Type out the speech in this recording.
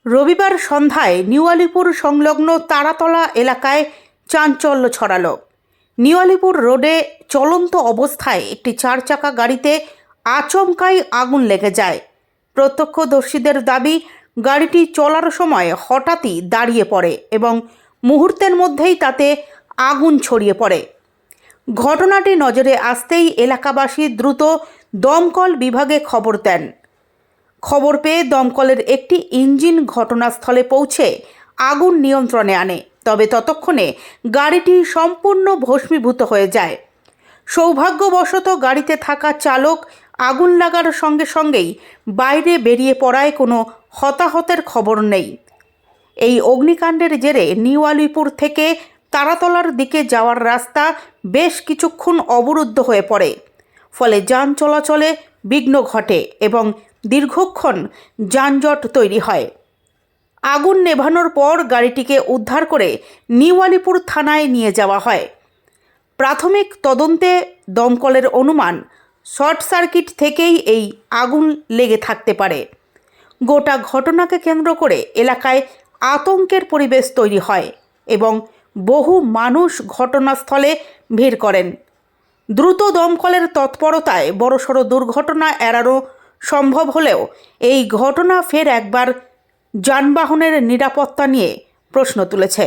রবিবার সন্ধ্যায় নিউ আলিপুর সংলগ্ন তারাতলা এলাকায় চাঞ্চল্য ছড়ালো। নিউ আলিপুর রোডে চলন্ত অবস্থায় একটি 4 চাকা গাড়িতে আচমকাই আগুন লেগে যায়। প্রত্যক্ষদর্শীদের দাবি, গাড়িটি চলার সময় হঠাৎই দাঁড়িয়ে পড়ে এবং মুহূর্তের মধ্যেই তাতে আগুন ছড়িয়ে পড়ে। ঘটনাটি নজরে আসতেই এলাকাবাসী দ্রুত দমকল বিভাগে খবর দেন। খবর পেয়ে দমকলের একটি ইঞ্জিন ঘটনাস্থলে পৌঁছে আগুন নিয়ন্ত্রণে আনে, তবে ততক্ষণে গাড়িটি সম্পূর্ণ ভস্মীভূত হয়ে যায়। সৌভাগ্যবশত গাড়িতে থাকা চালক আগুন লাগার সঙ্গে সঙ্গেই বাইরে বেরিয়ে পড়ায় কোনো হতাহতের খবর নেই। এই অগ্নিকাণ্ডের জেরে নিউ আলিপুর থেকে তারাতলার দিকে যাওয়ার রাস্তা বেশ কিছুক্ষণ অবরুদ্ধ হয়ে পড়ে, ফলে যান চলাচলে বিঘ্ন ঘটে এবং দীর্ঘক্ষণ যানজট তৈরি হয়। আগুন নেভানোর পর গাড়িটিকে উদ্ধার করে নিউ আলিপুর থানায় নিয়ে যাওয়া হয়। প্রাথমিক তদন্তে দমকলের অনুমান, শর্ট সার্কিট থেকেই এই আগুন লেগে থাকতে পারে। গোটা ঘটনাকে কেন্দ্র করে এলাকায় আতঙ্কের পরিবেশ তৈরি হয় এবং বহু মানুষ ঘটনাস্থলে ভিড় করেন। দ্রুত দমকলের তৎপরতায় বড়সড় দুর্ঘটনা এড়ানো সম্ভব হলেও এই ঘটনা ফের একবার যানবাহনের নিরাপত্তা নিয়ে প্রশ্ন তুলেছে।